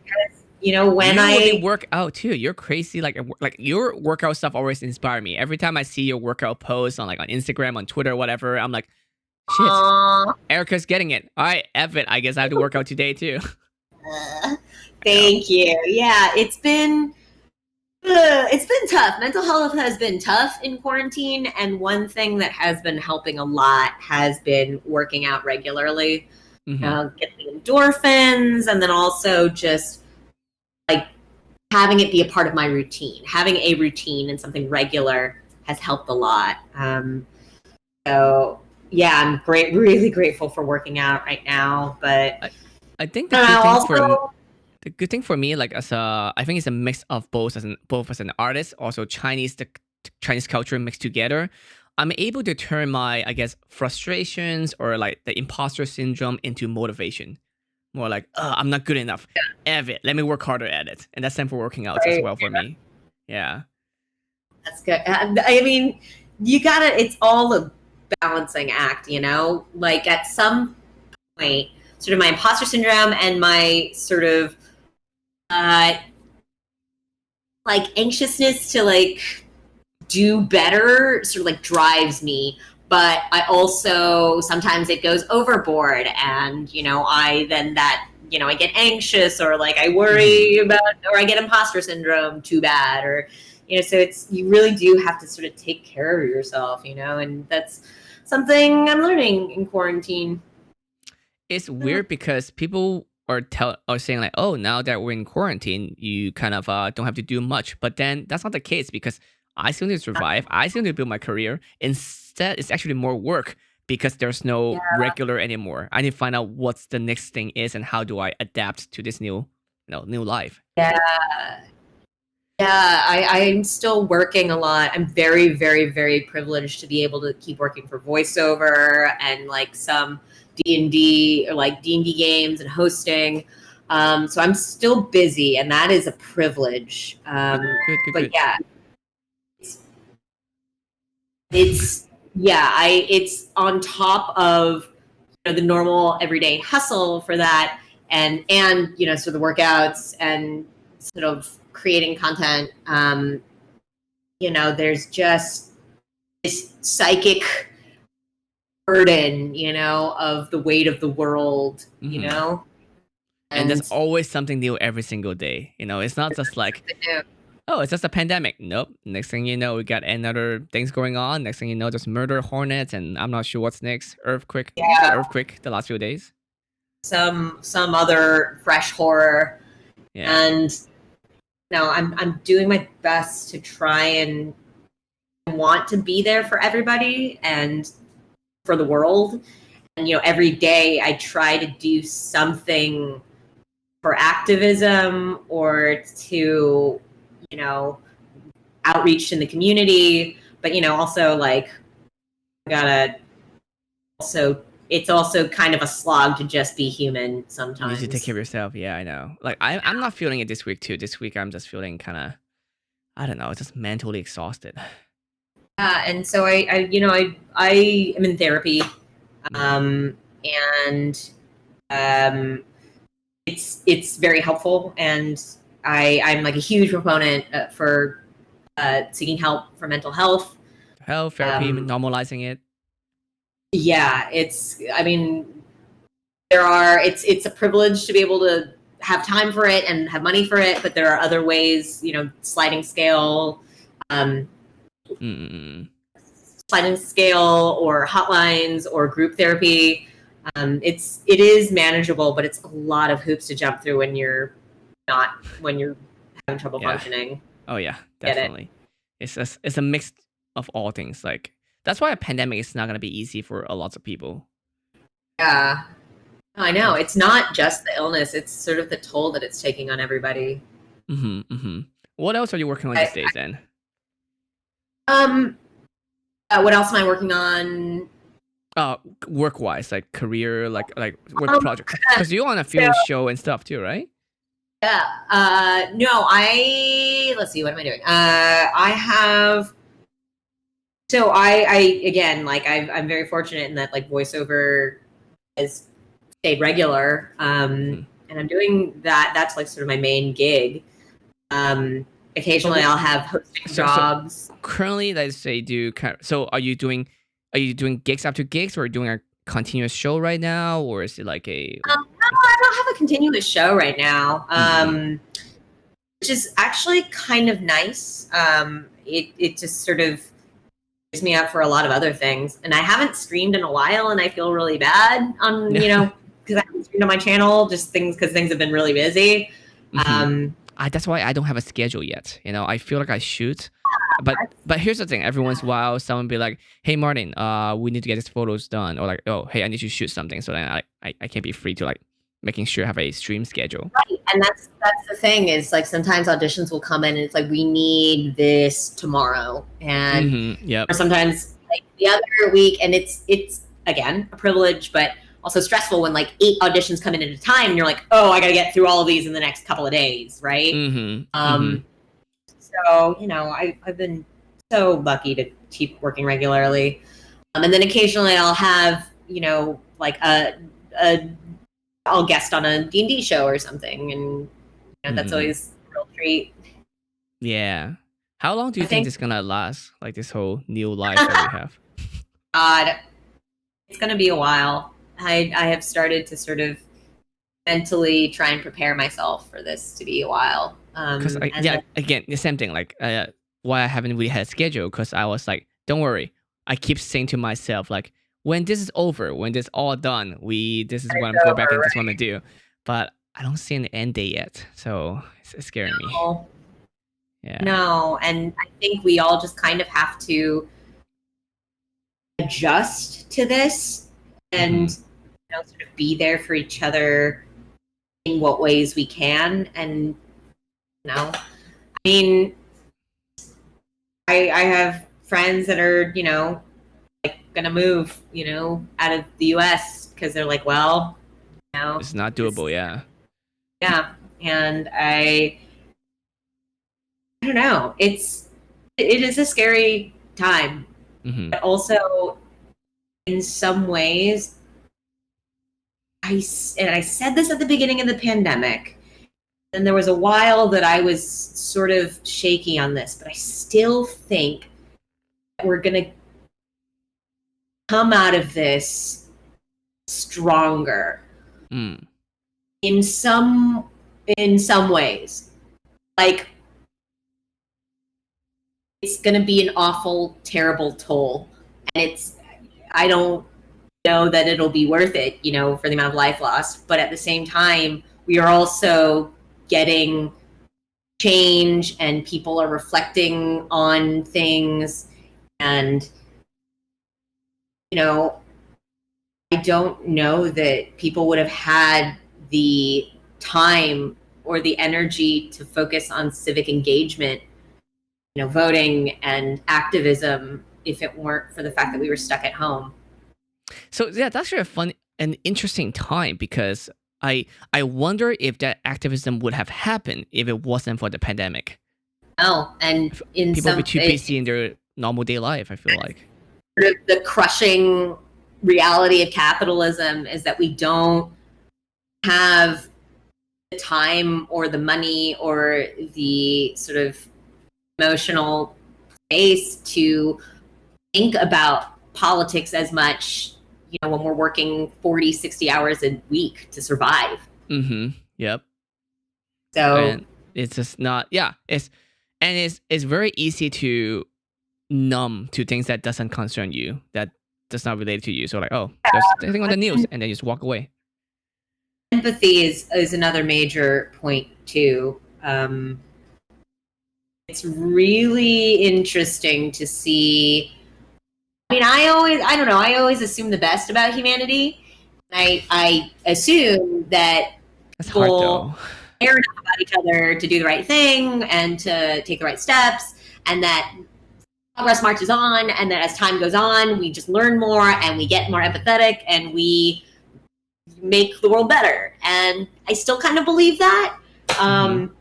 when You already I work out too. You're crazy. Like your workout stuff always inspire me. Every time I see your workout posts on Instagram, on Twitter, whatever, I'm like, shit, Aw, Erica's getting it. All right, F it. I guess I have to work out today too. Yeah. thank you. Yeah, it's been tough. Mental health has been tough in quarantine, and one thing that has been helping a lot has been working out regularly. Get the endorphins, and then also just like having it be a part of my routine. Having a routine and something regular has helped a lot. So yeah, I'm really grateful for working out right now. But I think the good thing for me, I think it's a mix of both as an artist, also the Chinese culture mixed together. I'm able to turn my, I guess, frustrations or like the imposter syndrome into motivation. More like, I'm not good enough. F it. Let me work harder at it. And that's time for working out as well for me. Yeah. That's good. I mean, it's all a balancing act, Like at some point, sort of my imposter syndrome and my sort of like anxiousness to like do better sort of like drives me. But I also sometimes it goes overboard, and I get anxious, or like I worry about, or I get imposter syndrome too bad, or so you really do have to sort of take care of yourself, and that's something I'm learning in quarantine. It's weird because people are saying like, oh, now that we're in quarantine, you kind of don't have to do much. But then that's not the case because I still need to survive. I still need to build my career. Instead, it's actually more work because there's no regular anymore. I need to find out what's the next thing is and how do I adapt to this new life. Yeah. Yeah, I'm still working a lot. I'm very, very, very privileged to be able to keep working for voiceover and like some D&D or like D&D games and hosting. So I'm still busy, and that is a privilege. But yeah, it's on top of the normal everyday hustle for that, and so the workouts and sort of creating content. There's just this psychic burden, of the weight of the world, And there's always something new every single day. It's not just like, oh, it's just a pandemic. Nope. Next thing you know, we got another things going on. Next thing you know, there's murder hornets, and I'm not sure what's next. Earthquake. Yeah. Earthquake the last few days. Some other fresh horror. Yeah. And I'm doing my best to try and want to be there for everybody and for the world. And every day I try to do something for activism or to outreach in the community, but also like it's also kind of a slog to just be human sometimes. You need to take care of yourself. Yeah, I know. Like I'm not feeling it this week too. This week I'm just feeling kind of, I don't know, just mentally exhausted. And so I am in therapy, and it's very helpful, and I'm like a huge proponent for seeking help for mental health. Health therapy, normalizing it. Yeah, it's a privilege to be able to have time for it and have money for it, but there are other ways, sliding scale, sliding scale or hotlines or group therapy. It is manageable, but it's a lot of hoops to jump through when you're having trouble functioning. Oh yeah, definitely. It's a mix of all things. Like that's why a pandemic is not gonna be easy for a lot of people. Yeah, I know. It's not just the illness; it's sort of the toll that it's taking on everybody. What else are you working on these days then? What else am I working on? Work-wise, like career, like work project. Because you're on a film show and stuff too, right? Yeah. No, let's see. What am I doing? I have So I again, like I'm very fortunate in that like voiceover has stayed regular, and I'm doing that. That's like sort of my main gig. Occasionally, I'll have hosting jobs. So currently, let's say, so are you doing gigs after gigs, or doing a continuous show right now, or is it like a? No, I don't have a continuous show right now. Which is actually kind of nice. It just sort of gives me up for a lot of other things. And I haven't streamed in a while, and I feel really bad on, because I haven't streamed on my channel, just because things have been really busy. That's why I don't have a schedule yet. I feel like I should. But here's the thing. Every once in a while, someone be like, hey, Martin, we need to get these photos done. Or like, oh, hey, I need to shoot something. So then I can't be free to like making sure I have a stream schedule. Right. And that's the thing is like sometimes auditions will come in and it's like, we need this tomorrow. And or sometimes like the other week, and it's again, a privilege, but also stressful when like 8 auditions come in at a time and you're like, oh, I got to get through all of these in the next couple of days. Right. So, I've been so lucky to keep working regularly. And then occasionally I'll have, like I'll guest on a D&D show or something. And that's always a real treat. Yeah. How long do you think it's going to last? Like this whole new life that we have? God, it's going to be a while. I have started to sort of mentally try and prepare myself for this to be a while. Because again, the same thing. Like why I haven't really had a schedule, because I was like, don't worry. I keep saying to myself like, when this is over, when this is all done, this is what I'm going back and this is what I'm gonna do. But I don't see an end date yet, so it's scaring me. Yeah. No, and I think we all just kind of have to adjust to this and sort of be there for each other in what ways we can. And I mean, I have friends that are like gonna move out of the US because they're like, well, it's not doable. Yeah. And I don't know, it is a scary time, but also in some ways I said this at the beginning of the pandemic, and there was a while that I was sort of shaky on this, but I still think that we're going to come out of this stronger in some ways. Like, it's going to be an awful, terrible toll. And I don't know that it'll be worth it, for the amount of life lost. But at the same time, we are also getting change, and people are reflecting on things. And, I don't know that people would have had the time or the energy to focus on civic engagement, voting and activism, if it weren't for the fact that we were stuck at home. So yeah, that's really a fun and interesting time, because I wonder if that activism would have happened if it wasn't for the pandemic. Oh, and people would be too busy in their normal day life, I feel like. The crushing reality of capitalism is that we don't have the time or the money or the sort of emotional space to think about politics as much, when we're working 40, 60 hours a week to survive. Yep. So and it's just not, it's very easy to numb to things that doesn't concern you, that does not relate to you. So like, oh, there's anything on the news, and then you just walk away. Empathy is another major point too. It's really interesting to see. I mean, I always assume the best about humanity. I assume that people care enough about each other to do the right thing and to take the right steps, and that progress marches on, and that as time goes on, we just learn more and we get more empathetic and we make the world better. And I still kind of believe that,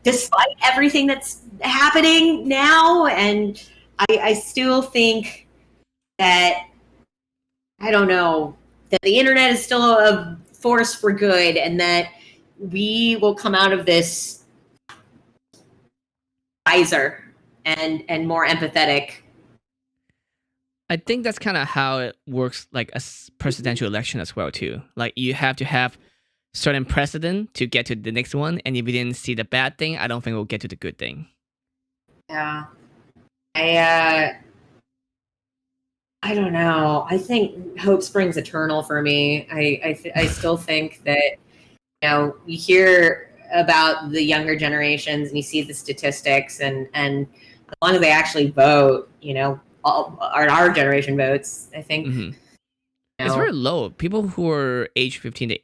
despite everything that's happening now. And I still think that, I don't know, that the internet is still a force for good, and that we will come out of this wiser and more empathetic. I think that's kind of how it works, like a presidential election as well too. Like you have to have certain precedent to get to the next one, and if we didn't see the bad thing, I don't think we'll get to the good thing. Yeah, I don't know. I think hope springs eternal for me. I still think that, you hear about the younger generations and you see the statistics, and as long as they actually vote, our generation votes, I think. Mm-hmm. It's very low. People who are age 15 to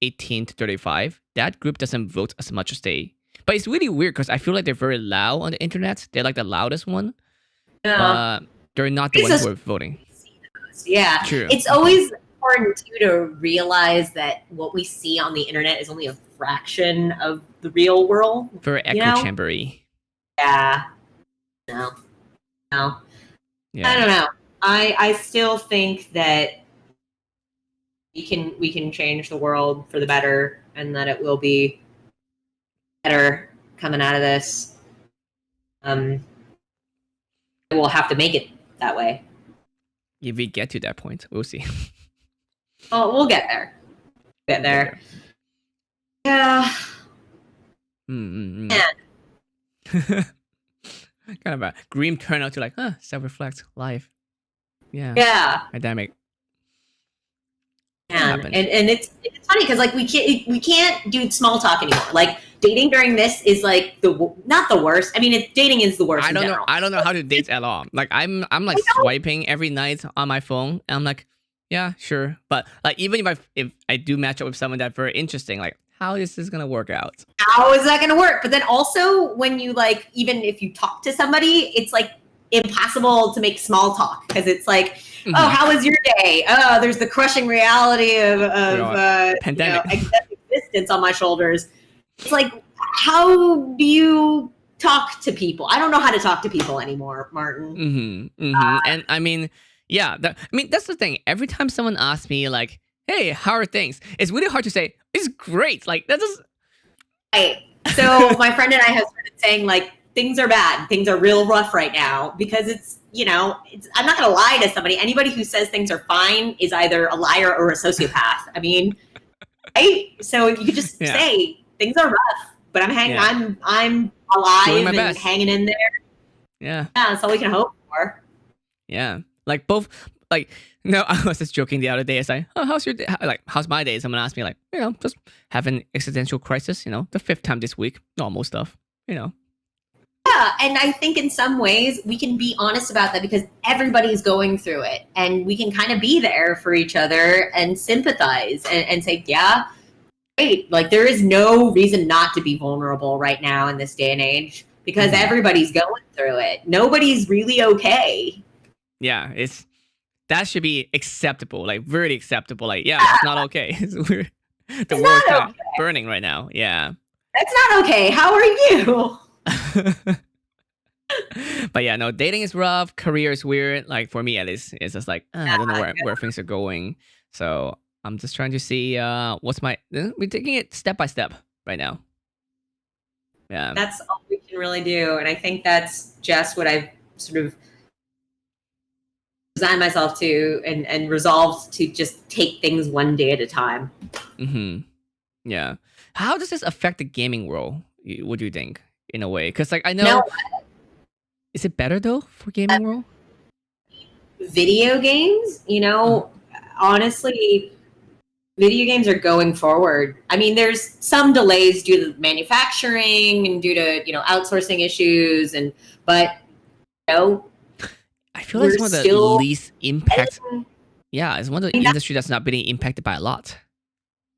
18 to 35, that group doesn't vote as much as they. But it's really weird because I feel like they're very loud on the internet. They're like the loudest one. Yeah. But they're not the ones who are voting. Yeah. True. It's always important too to realize that what we see on the internet is only a fraction of the real world. Very echo chambery. Yeah. No. Yeah. I don't know. I still think that we can change the world for the better, and that it will be better coming out of this. We'll have to make it that way. If we get to that point, we'll see. Oh, we'll get there. Yeah. Mm-hmm. Kind of a grim turnout to like, self-reflect life. Yeah. Pandemic. And it's funny because like we can't do small talk anymore. Like dating during this is like not the worst. I mean, dating is the worst. I don't know how to date at all. Like I'm like swiping every night on my phone, and I'm like, yeah, sure. But like even if I do match up with someone that's very interesting, like how is this gonna work out? How is that gonna work? But then also when you like, even if you talk to somebody, it's like impossible to make small talk because it's like, oh, how was your day? Oh, there's the crushing reality of pandemic existence on my shoulders. It's like, how do you talk to people? I don't know how to talk to people anymore, Martin. And I mean, that's the thing. Every time someone asks me like, hey, how are things? It's really hard to say, it's great. Like that just right. So my friend and I have started saying like, things are bad. Things are real rough right now because it's, I'm not going to lie to somebody. Anybody who says things are fine is either a liar or a sociopath. I mean, right? So you could just say things are rough, but I'm alive and hanging in there. Yeah. That's all we can hope for. Yeah. Like both, like, no, I was just joking the other day. It's like, oh, how's your day? Like, how's my day? Someone asked me like, just having existential crisis, the 5th time this week, normal stuff, Yeah, and I think in some ways we can be honest about that because everybody's going through it, and we can kind of be there for each other and sympathize and say, yeah, great. Like there is no reason not to be vulnerable right now in this day and age because everybody's going through it. Nobody's really okay. Yeah, that should be acceptable, like very acceptable. Like, it's not okay. The world's kind of burning right now. Yeah. That's not okay. How are you? But yeah, no, dating is rough. Career is weird. Like for me, at least, it's just like I don't know where things are going. So I'm just trying to see we're taking it step by step right now. Yeah, that's all we can really do, and I think that's just what I've sort of resigned myself to and resolved to just take things one day at a time. Yeah. How does this affect the gaming world? What do you think? In a way, because like I know, is it better though for gaming world? Video games, honestly, video games are going forward. I mean, there's some delays due to manufacturing and due to outsourcing issues, but I feel like it's one of the least impact. Yeah, it's one of the industry that's not being impacted by a lot.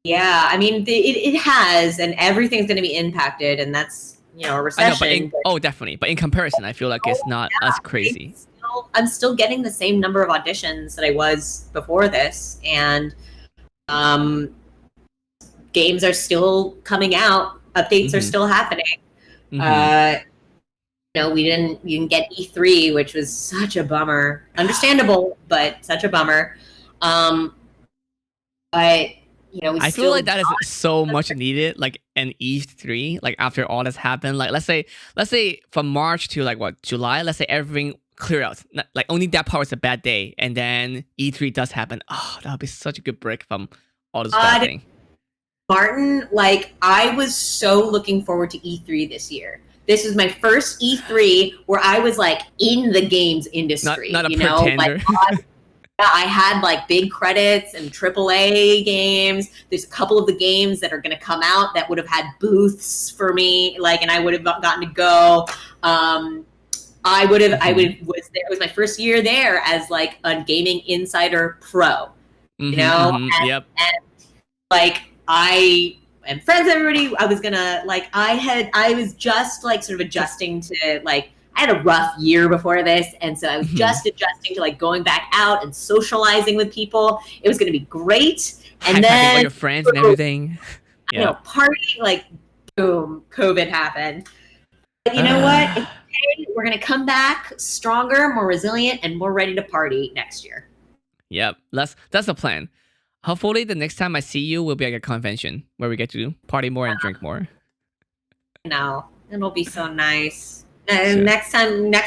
Yeah, I mean, it has, and everything's going to be impacted, and that's a recession. I know, definitely. But in comparison, I feel like it's not as crazy. I'm still getting the same number of auditions that I was before this, and games are still coming out. Updates are still happening. we didn't get E3, which was such a bummer. Understandable, but such a bummer. But we I feel still like that is so much needed, like an E3, like after all that's happened. Like let's say from March to like what, July, let's say everything clear out. Like only that part was a bad day, and then E3 does happen. Oh, that would be such a good break from all this bad thing. Martin, like I was so looking forward to E3 this year. This was my first E3 where I was like in the games industry. Not a pretender. Like, I had like big credits and AAA games. There's a couple of the games that are going to come out that would have had booths for me, like, and I would have gotten to go. It was my first year there as like a gaming insider pro, Yep. And like I am friends with everybody. I was gonna like I was just like sort of adjusting to like. I had a rough year before this, and so I was just adjusting to like going back out and socializing with people. It was going to be great, and then all your friends and everything. Partying, like boom, COVID happened. But you know what? It's okay. We're going to come back stronger, more resilient, and more ready to party next year. Yep, that's the plan. Hopefully, the next time I see you will be like a convention where we get to party more and drink more. No, it'll be so nice. Next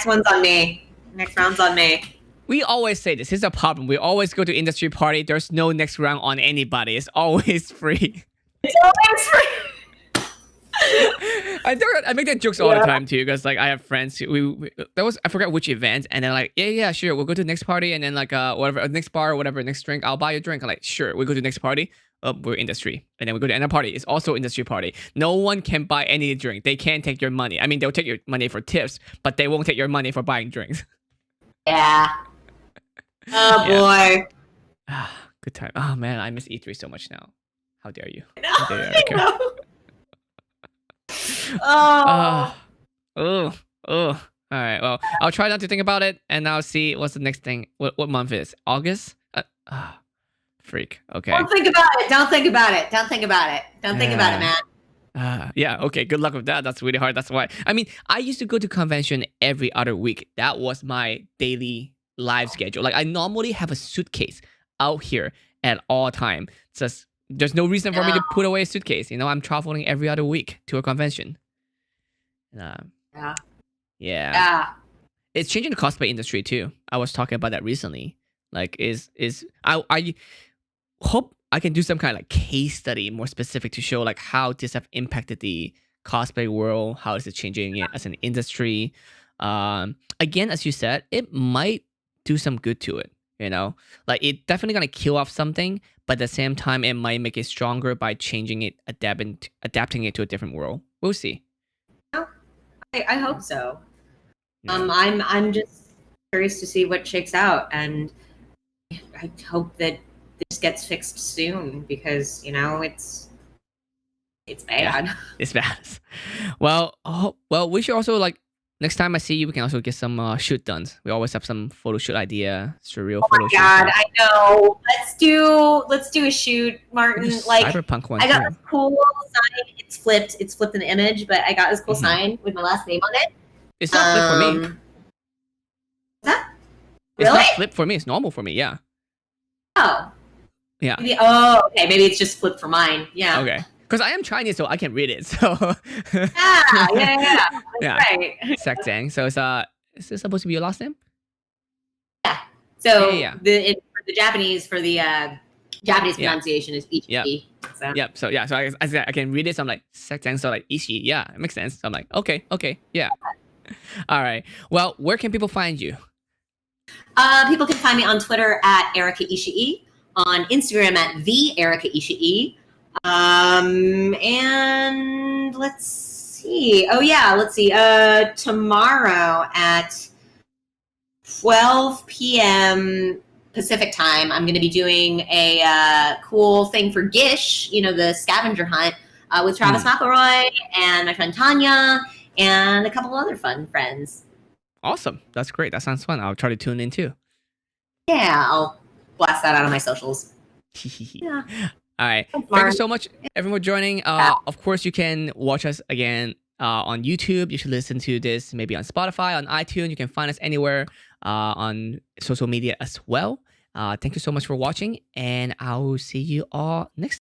one's on me. Next round's on me. We always say this. It's a problem. We always go to industry party. There's no next round on anybody. It's always free. It's always free. I make that jokes all the time too, because like I have friends who I forgot which event, and they're like, yeah, sure, we'll go to the next party, and then like whatever, next bar or whatever, next drink, I'll buy you a drink. I'm like, sure, we go to the next party. We're industry, and then we go to another party. It's also industry party. No one can buy any drink. They can't take your money. I mean, they'll take your money for tips, but they won't take your money for buying drinks. Yeah. Oh boy. Good time. Oh man, I miss E3 so much now. How dare you? No, How dare you, Erika? Oh. All right. Well, I'll try not to think about it, and I'll see what's the next thing. What month is August? Freak. Okay. Don't think about it. Don't think about it. Don't think about it. Don't think about it, man. Yeah. Okay. Good luck with that. That's really hard. That's why. I mean, I used to go to convention every other week. That was my daily live schedule. Like I normally have a suitcase out here at all time. Just there's no reason for me to put away a suitcase. I'm traveling every other week to a convention. Yeah. It's changing the cosplay industry too. I was talking about that recently. Like, I hope I can do some kind of like case study more specific to show like how this have impacted the cosplay world. How is it changing it as an industry? Again, as you said, it might do some good to it. Like it definitely gonna kill off something, but at the same time, it might make it stronger by changing it, adapting it to a different world. We'll see. I hope so. I'm just curious to see what shakes out, and I hope that this gets fixed soon because it's bad. Yeah, it's bad. Well, we should also like next time I see you, we can also get some shoot done. We always have some photo shoot idea, surreal photo shoot. Oh my god, I know. Let's do a shoot, Martin. Like cyberpunk one. I got this cool sign. It's flipped an image, but I got this cool sign with my last name on it. It's not flipped for me. That? It's really? not flipped for me. It's normal for me. Yeah. Oh. Yeah. Okay. Maybe it's just flipped for mine. Yeah. Okay. Because I am Chinese, so I can read it. So. Yeah. That's right. Zhang. So is this supposed to be your last name? Yeah. So for the Japanese Japanese pronunciation is Ishii. Yep. So. Yep. So yeah. So I can read it. So I'm like Zhang. So like Ishii. Yeah, it makes sense. So I'm like okay. Yeah. All right. Well, where can people find you? People can find me on Twitter at Erika Ishii, on Instagram at the Erika Ishii. And let's see. Tomorrow at 12 p.m. Pacific time, I'm going to be doing a cool thing for Gish, the scavenger hunt with Travis McElroy and my friend Tanya and a couple other fun friends. Awesome. That's great. That sounds fun. I'll try to tune in too. Yeah, I'll blast that out on my socials. Yeah. All right. Thank you so much, everyone, for joining. Of course, you can watch us again on YouTube. You should listen to this maybe on Spotify, on iTunes. You can find us anywhere on social media as well. Thank you so much for watching, and I will see you all next